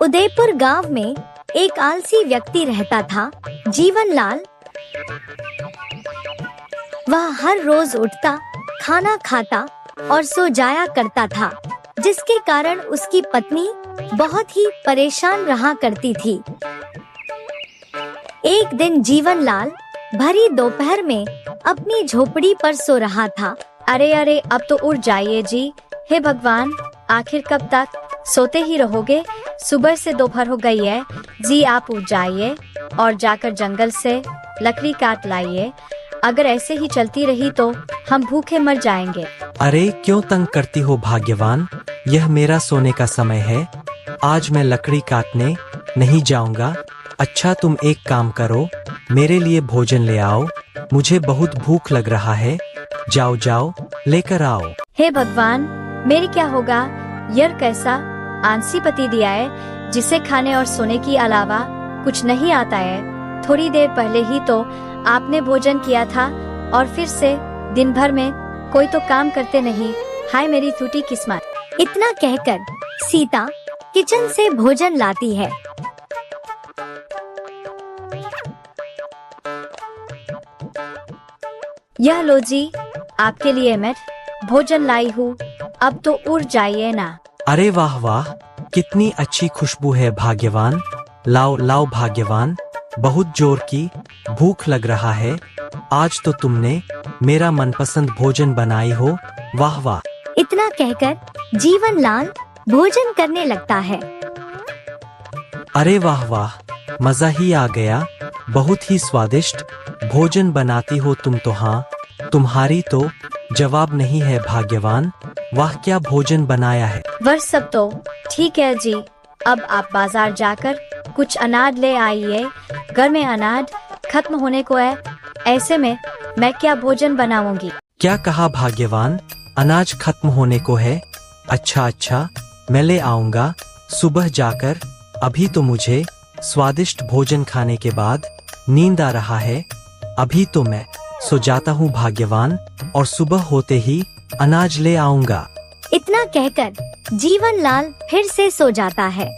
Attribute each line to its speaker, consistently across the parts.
Speaker 1: उदयपुर गांव में एक आलसी व्यक्ति रहता था, जीवनलाल। वह हर रोज उठता, खाना खाता और सो जाया करता था, जिसके कारण उसकी पत्नी बहुत ही परेशान रहा करती थी। एक दिन जीवनलाल भरी दोपहर में अपनी झोपड़ी पर सो रहा था।
Speaker 2: अरे अरे, अब तो उठ जाइए जी। हे भगवान, आखिर कब तक सोते ही रहोगे? सुबह से दोपहर हो गई है जी। आप उठ जाइए और जाकर जंगल से लकड़ी काट लाइए। अगर ऐसे ही चलती रही तो हम भूखे मर जाएंगे।
Speaker 3: अरे क्यों तंग करती हो भाग्यवान, यह मेरा सोने का समय है। आज मैं लकड़ी काटने नहीं जाऊंगा। अच्छा तुम एक काम करो, मेरे लिए भोजन ले आओ। मुझे बहुत भूख लग रहा है। जाओ जाओ लेकर आओ।
Speaker 2: हे भगवान, मेरे क्या होगा? यह कैसा आलसी पति दिया है जिसे खाने और सोने के अलावा कुछ नहीं आता है। थोड़ी देर पहले ही तो आपने भोजन किया था और फिर से दिन भर में कोई तो काम करते नहीं। हाय मेरी टूटी किस्मत।
Speaker 1: इतना कहकर सीता किचन से भोजन लाती है।
Speaker 2: यह लो जी, आपके लिए मैं भोजन लाई हूँ। अब तो उठ जाइए ना।
Speaker 3: अरे वाह वाह, कितनी अच्छी खुशबू है भाग्यवान। लाओ लाओ भाग्यवान, बहुत जोर की भूख लग रहा है। आज तो तुमने मेरा मनपसंद भोजन बनाई हो। वाह वाह।
Speaker 1: इतना कहकर जीवनलाल भोजन करने लगता है।
Speaker 3: अरे वाह वाह, मजा ही आ गया। बहुत ही स्वादिष्ट भोजन बनाती हो तुम तो। हाँ, तुम्हारी तो जवाब नहीं है भाग्यवान। वाह क्या भोजन बनाया है।
Speaker 2: वह सब तो ठीक है जी। अब आप बाजार जाकर कुछ अनाज ले आइए। घर में अनाज खत्म होने को है, ऐसे में मैं क्या भोजन बनाऊंगी?
Speaker 3: क्या कहा भाग्यवान? अनाज खत्म होने को है? अच्छा अच्छा, मैं ले आऊंगा सुबह जाकर। अभी तो मुझे स्वादिष्ट भोजन खाने के बाद नींद आ रहा है। अभी तो मैं सो जाता हूँ भाग्यवान, और सुबह होते ही अनाज ले आऊंगा।
Speaker 1: इतना कहकर जीवनलाल फिर से सो जाता है।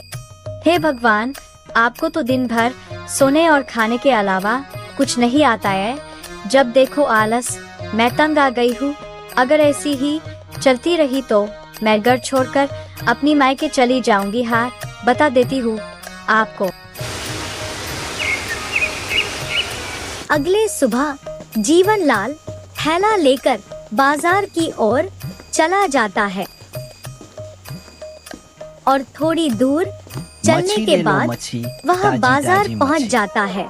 Speaker 2: हे भगवान, आपको तो दिन भर सोने और खाने के अलावा कुछ नहीं आता है। जब देखो आलस। मैं तंग आ गई हूँ। अगर ऐसी ही चलती रही तो मैं घर छोड़कर अपनी मायके चली जाऊंगी। हाँ, बता देती हूँ आपको।
Speaker 1: अगले सुबह जीवनलाल थैला लेकर बाजार की ओर चला जाता है और थोड़ी दूर चलने के बाद वह बाजार पहुंच जाता है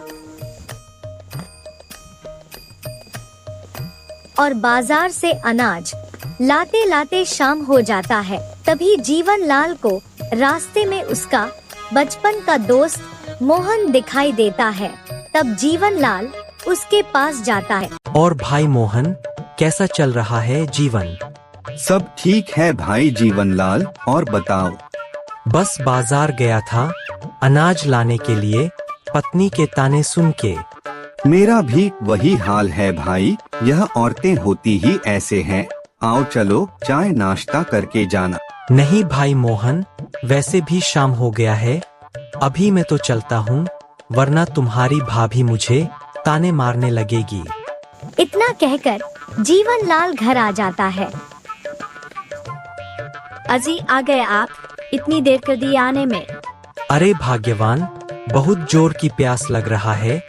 Speaker 1: और बाजार से अनाज लाते लाते शाम हो जाता है। तभी जीवनलाल को रास्ते में उसका बचपन का दोस्त मोहन दिखाई देता है। तब जीवनलाल उसके पास जाता है।
Speaker 3: और भाई मोहन, कैसा चल रहा है जीवन?
Speaker 4: सब ठीक है भाई जीवनलाल, और बताओ।
Speaker 3: बस बाजार गया था अनाज लाने के लिए, पत्नी के ताने सुन के।
Speaker 4: मेरा भी वही हाल है भाई, यह औरतें होती ही ऐसे हैं। आओ चलो चाय नाश्ता करके जाना।
Speaker 3: नहीं भाई मोहन, वैसे भी शाम हो गया है। अभी मैं तो चलता हूँ, वरना तुम्हारी भाभी मुझे ताने मारने लगेगी।
Speaker 1: इतना कहकर जीवनलाल घर आ जाता है।
Speaker 2: अजी आ गए आप? इतनी देर कर दी आने में।
Speaker 3: अरे भाग्यवान, बहुत जोर की प्यास लग रहा है।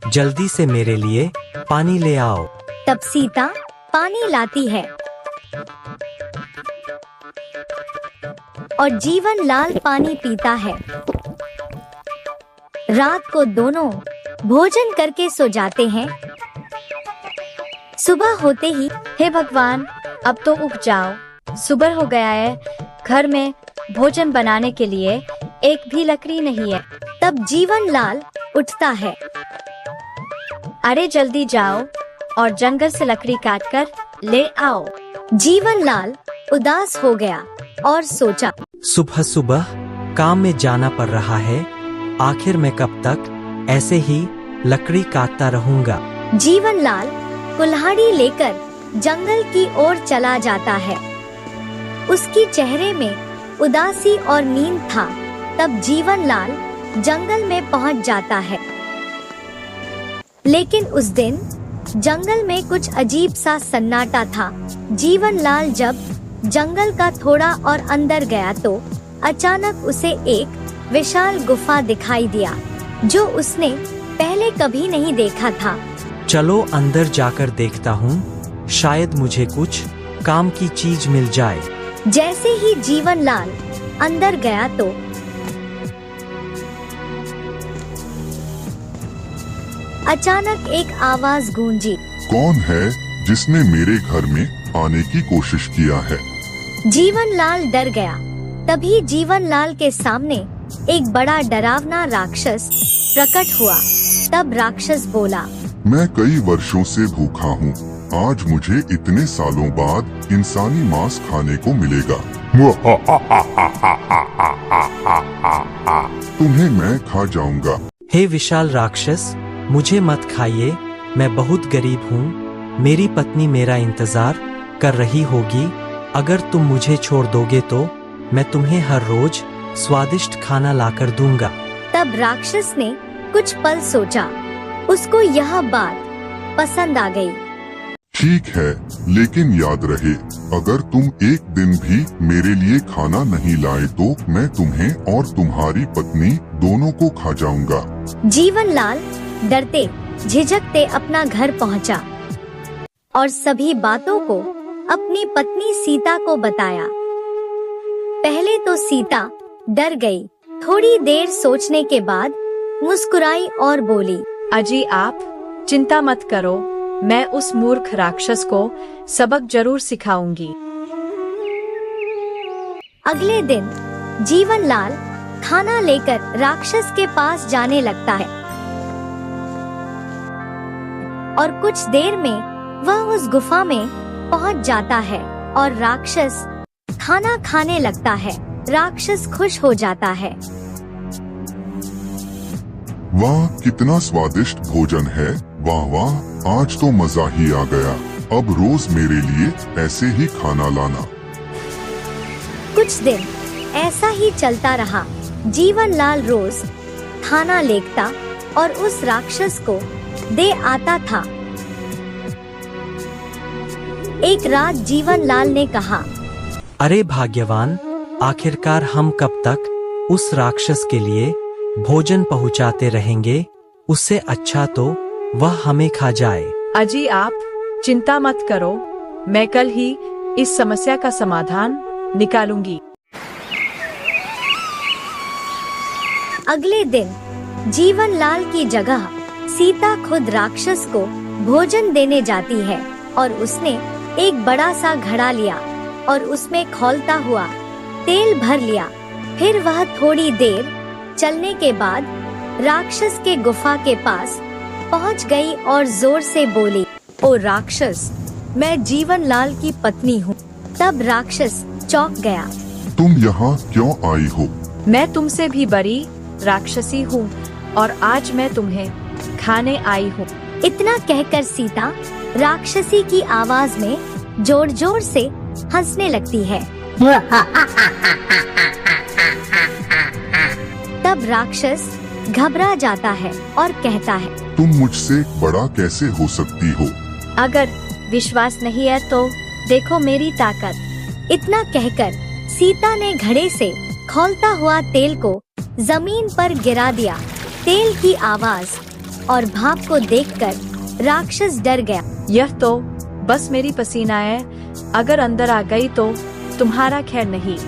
Speaker 3: जल्दी से मेरे लिए पानी ले आओ।
Speaker 1: तब सीता पानी लाती है और जीवनलाल पानी पीता है। रात को दोनों भोजन करके सो जाते हैं। सुबह होते ही
Speaker 2: हे भगवान, अब तो उठ जाओ। सुबह हो गया है। घर में भोजन बनाने के लिए एक भी लकड़ी नहीं है।
Speaker 1: तब जीवनलाल उठता है।
Speaker 2: अरे जल्दी जाओ और जंगल से लकड़ी काटकर ले आओ।
Speaker 1: जीवनलाल उदास हो गया और सोचा,
Speaker 3: सुबह सुबह काम में जाना पड़ रहा है। आखिर मैं कब तक ऐसे ही लकड़ी काटता रहूंगा।
Speaker 1: जीवनलाल कुल्हाड़ी लेकर जंगल की ओर चला जाता है। उसकी चेहरे में उदासी और नींद था। तब जीवनलाल जंगल में पहुंच जाता है। लेकिन उस दिन जंगल में कुछ अजीब सा सन्नाटा था। जीवनलाल जब जंगल का थोड़ा और अंदर गया तो अचानक उसे एक विशाल गुफा दिखाई दिया जो उसने पहले कभी नहीं देखा था।
Speaker 3: चलो अंदर जाकर देखता हूँ, शायद मुझे कुछ काम की चीज मिल जाए।
Speaker 1: जैसे ही जीवनलाल अंदर गया तो अचानक एक आवाज गूंजी।
Speaker 5: कौन है जिसने मेरे घर में आने की कोशिश किया है?
Speaker 1: जीवनलाल डर गया। तभी जीवनलाल के सामने एक बड़ा डरावना राक्षस प्रकट हुआ। तब राक्षस बोला,
Speaker 5: मैं कई वर्षों से भूखा हूँ, आज मुझे इतने सालों बाद इंसानी मांस खाने को मिलेगा। तुम्हें मैं खा जाऊंगा।
Speaker 3: हे विशाल राक्षस, मुझे मत खाइए, मैं बहुत गरीब हूँ। मेरी पत्नी मेरा इंतजार कर रही होगी। अगर तुम मुझे छोड़ दोगे तो मैं तुम्हें हर रोज स्वादिष्ट खाना लाकर दूंगा।
Speaker 1: तब राक्षस ने कुछ पल सोचा। उसको यह बात पसंद आ गई।
Speaker 5: ठीक है, लेकिन याद रहे, अगर तुम एक दिन भी मेरे लिए खाना नहीं लाए तो मैं तुम्हें और तुम्हारी पत्नी दोनों को खा जाऊंगा।
Speaker 1: जीवनलाल डरते झिझकते अपना घर पहुंचा और सभी बातों को अपनी पत्नी सीता को बताया। पहले तो सीता डर गई, थोड़ी देर सोचने के बाद मुस्कुराई और बोली,
Speaker 2: अजी आप चिंता मत करो, मैं उस मूर्ख राक्षस को सबक जरूर सिखाऊंगी।
Speaker 1: अगले दिन जीवनलाल खाना लेकर राक्षस के पास जाने लगता है और कुछ देर में वह उस गुफा में पहुंच जाता है और राक्षस खाना खाने लगता है। राक्षस खुश हो जाता है।
Speaker 5: वाह, कितना स्वादिष्ट भोजन है, वाह वाह, आज तो मजा ही आ गया। अब रोज मेरे लिए ऐसे ही खाना लाना।
Speaker 1: कुछ दिन ऐसा ही चलता रहा। जीवनलाल रोज खाना लेता और उस राक्षस को दे आता था। एक रात जीवनलाल ने कहा,
Speaker 3: अरे भाग्यवान, आखिरकार हम कब तक उस राक्षस के लिए भोजन पहुंचाते रहेंगे? उससे अच्छा तो वह हमें खा जाए।
Speaker 2: अजी आप चिंता मत करो, मैं कल ही इस समस्या का समाधान निकालूंगी।
Speaker 1: अगले दिन जीवनलाल की जगह सीता खुद राक्षस को भोजन देने जाती है और उसने एक बड़ा सा घड़ा लिया और उसमें खौलता हुआ तेल भर लिया। फिर वह थोड़ी देर चलने के बाद राक्षस के गुफा के पास पहुंच गई और जोर से बोली, ओ राक्षस, मैं जीवनलाल की पत्नी हूँ। तब राक्षस चौंक गया।
Speaker 5: तुम यहाँ क्यों आई हो?
Speaker 2: मैं तुमसे भी बड़ी राक्षसी हूँ और आज मैं तुम्हें खाने आई हूँ।
Speaker 1: इतना कहकर सीता राक्षसी की आवाज में जोर जोर से हंसने लगती है। तब राक्षस घबरा जाता है और कहता है,
Speaker 5: तुम मुझसे बड़ा कैसे हो सकती हो?
Speaker 2: अगर विश्वास नहीं है तो देखो मेरी ताकत।
Speaker 1: इतना कहकर सीता ने घड़े से खौलता हुआ तेल को जमीन पर गिरा दिया। तेल की आवाज और भाप को देखकर राक्षस डर गया।
Speaker 2: यह तो बस मेरी पसीना है, अगर अंदर आ गई तो तुम्हारा खैर नहीं।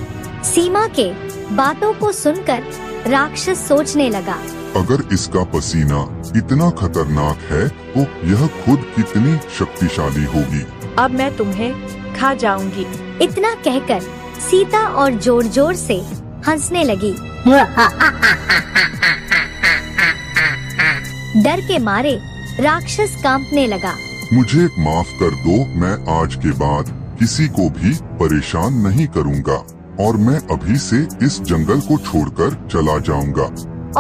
Speaker 1: सीमा के बातों को सुनकर राक्षस सोचने लगा,
Speaker 5: अगर इसका पसीना इतना खतरनाक है तो यह खुद कितनी शक्तिशाली होगी।
Speaker 2: अब मैं तुम्हें खा जाऊंगी।
Speaker 1: इतना कहकर सीता और जोर जोर से हंसने लगी। डर के मारे राक्षस कांपने लगा।
Speaker 5: मुझे माफ कर दो, मैं आज के बाद किसी को भी परेशान नहीं करूंगा और मैं अभी से इस जंगल को छोड़कर चला जाऊंगा।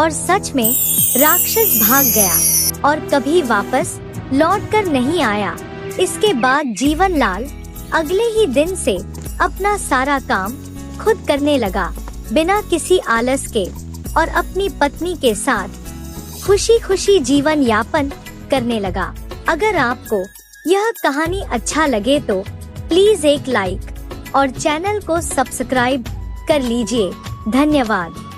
Speaker 1: और सच में राक्षस भाग गया और कभी वापस लौटकर नहीं आया। इसके बाद जीवनलाल अगले ही दिन से अपना सारा काम खुद करने लगा। बिना किसी आलस के और अपनी पत्नी के साथ खुशी खुशी जीवन यापन करने लगा। अगर आपको यह कहानी अच्छा लगे तो प्लीज एक लाइक और चैनल को सब्सक्राइब कर लीजिए। धन्यवाद।